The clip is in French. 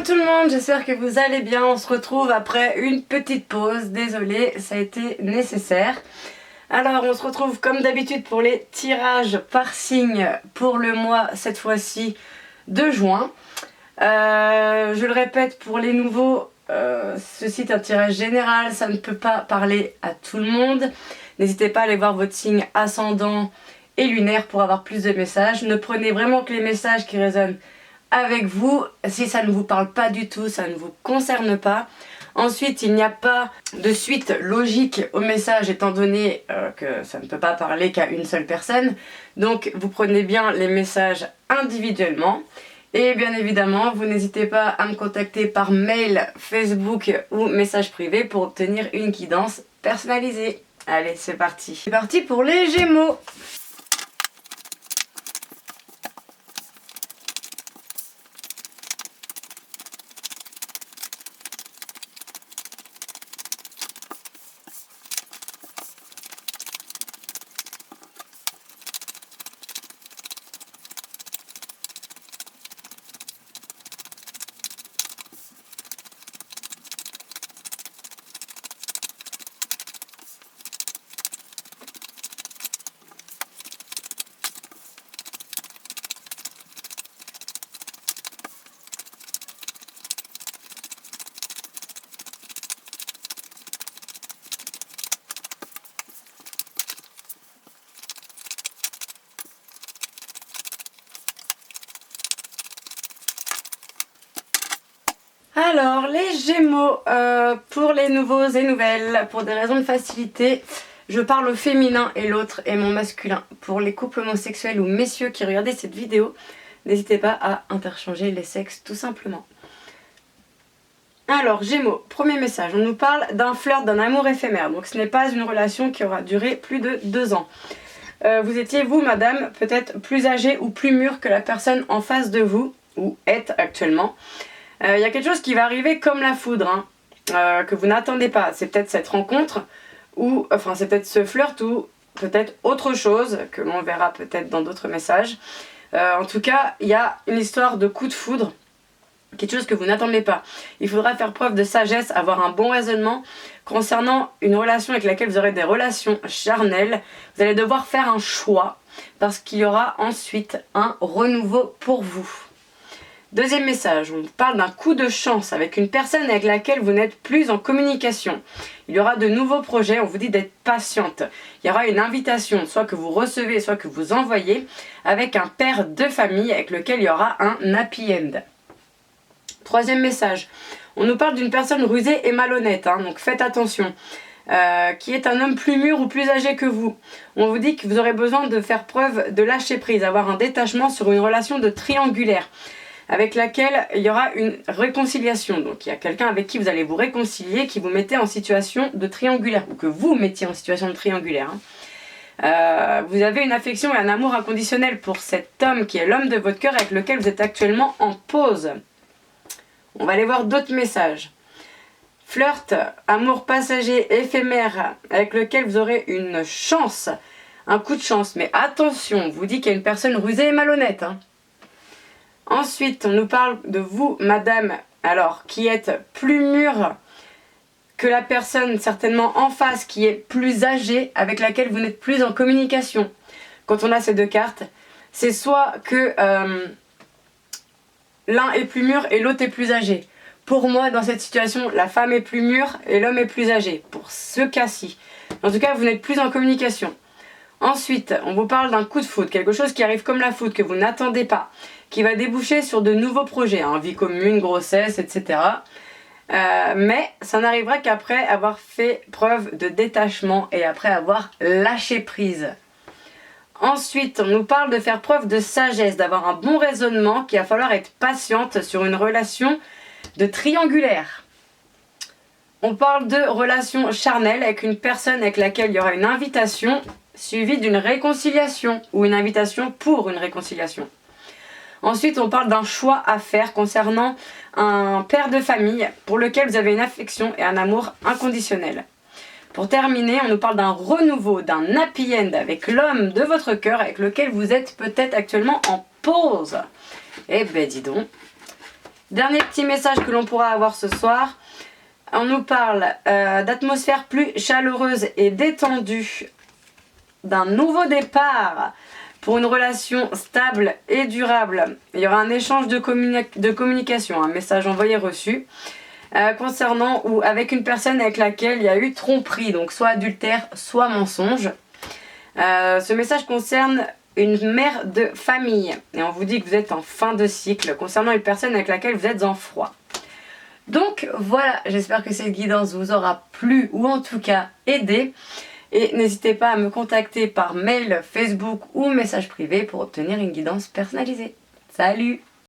tout le monde, j'espère que vous allez bien. On se retrouve après une petite pause. Désolée, ça a été nécessaire. Alors on se retrouve comme d'habitude pour les tirages par signe pour le mois, cette fois-ci, de juin. Je le répète pour les nouveaux, ceci est un tirage général, ça ne peut pas parler à tout le monde. N'hésitez pas à aller voir votre signe ascendant et lunaire pour avoir plus de messages. Ne prenez vraiment que les messages qui résonnent avec vous. Si ça ne vous parle pas du tout, ça ne vous concerne pas. Ensuite, il n'y a pas de suite logique au message étant donné que ça ne peut pas parler qu'à une seule personne. Donc vous prenez bien les messages individuellement. Et bien évidemment, vous n'hésitez pas à me contacter par mail, Facebook ou message privé pour obtenir une guidance personnalisée. Allez, c'est parti. C'est parti pour les Gémeaux. Alors, les Gémeaux, pour les nouveaux et nouvelles, pour des raisons de facilité, je parle au féminin et l'autre est mon masculin. Pour les couples homosexuels ou messieurs qui regardaient cette vidéo, n'hésitez pas à interchanger les sexes tout simplement. Alors, Gémeaux, premier message, on nous parle d'un flirt, d'un amour éphémère. Donc ce n'est pas une relation qui aura duré plus de 2 ans. Vous étiez, vous, madame, peut-être plus âgée ou plus mûre que la personne en face de vous, ou êtes actuellement. Il y a quelque chose qui va arriver comme la foudre, que vous n'attendez pas. C'est peut-être cette rencontre, ou enfin c'est peut-être ce flirt, ou peut-être autre chose, que l'on verra peut-être dans d'autres messages. En tout cas, il y a une histoire de coup de foudre, quelque chose que vous n'attendez pas. Il faudra faire preuve de sagesse, avoir un bon raisonnement concernant une relation avec laquelle vous aurez des relations charnelles. Vous allez devoir faire un choix, parce qu'il y aura ensuite un renouveau pour vous. Deuxième message, on parle d'un coup de chance avec une personne avec laquelle vous n'êtes plus en communication. Il y aura de nouveaux projets, on vous dit d'être patiente. Il y aura une invitation, soit que vous recevez, soit que vous envoyez, avec un père de famille avec lequel il y aura un happy end. Troisième message, on nous parle d'une personne rusée et malhonnête, donc faites attention. Qui est un homme plus mûr ou plus âgé que vous. On vous dit que vous aurez besoin de faire preuve de lâcher prise, avoir un détachement sur une relation de triangulaire, avec laquelle il y aura une réconciliation. Donc il y a quelqu'un avec qui vous allez vous réconcilier, qui vous mettez en situation de triangulaire, ou que vous mettiez en situation de triangulaire. Vous avez une affection et un amour inconditionnel pour cet homme qui est l'homme de votre cœur avec lequel vous êtes actuellement en pause. On va aller voir d'autres messages. Flirt, amour passager, éphémère, avec lequel vous aurez une chance, un coup de chance. Mais attention, on vous dit qu'il y a une personne rusée et malhonnête. Ensuite, on nous parle de vous, madame, alors, qui êtes plus mûre que la personne certainement en face, qui est plus âgée, avec laquelle vous n'êtes plus en communication. Quand on a ces deux cartes, c'est soit que l'un est plus mûr et l'autre est plus âgé. Pour moi, dans cette situation, la femme est plus mûre et l'homme est plus âgé, pour ce cas-ci. En tout cas, vous n'êtes plus en communication. Ensuite, on vous parle d'un coup de foudre, quelque chose qui arrive comme la foudre, que vous n'attendez pas, qui va déboucher sur de nouveaux projets, vie commune, grossesse, etc. Mais ça n'arrivera qu'après avoir fait preuve de détachement et après avoir lâché prise. Ensuite, on nous parle de faire preuve de sagesse, d'avoir un bon raisonnement, qu'il va falloir être patiente sur une relation de triangulaire. On parle de relation charnelle avec une personne avec laquelle il y aura une invitation suivie d'une réconciliation ou une invitation pour une réconciliation. Ensuite, on parle d'un choix à faire concernant un père de famille pour lequel vous avez une affection et un amour inconditionnel. Pour terminer, on nous parle d'un renouveau, d'un happy end avec l'homme de votre cœur avec lequel vous êtes peut-être actuellement en pause. Eh ben dis donc. Dernier petit message que l'on pourra avoir ce soir. On nous parle d'atmosphère plus chaleureuse et détendue, d'un nouveau départ pour une relation stable et durable. Il y aura un échange de communication, un message envoyé reçu, concernant ou avec une personne avec laquelle il y a eu tromperie, donc soit adultère, soit mensonge. Ce message concerne une mère de famille et on vous dit que vous êtes en fin de cycle concernant une personne avec laquelle vous êtes en froid. Donc voilà, j'espère que cette guidance vous aura plu ou en tout cas aidé. Et n'hésitez pas à me contacter par mail, Facebook ou message privé pour obtenir une guidance personnalisée. Salut!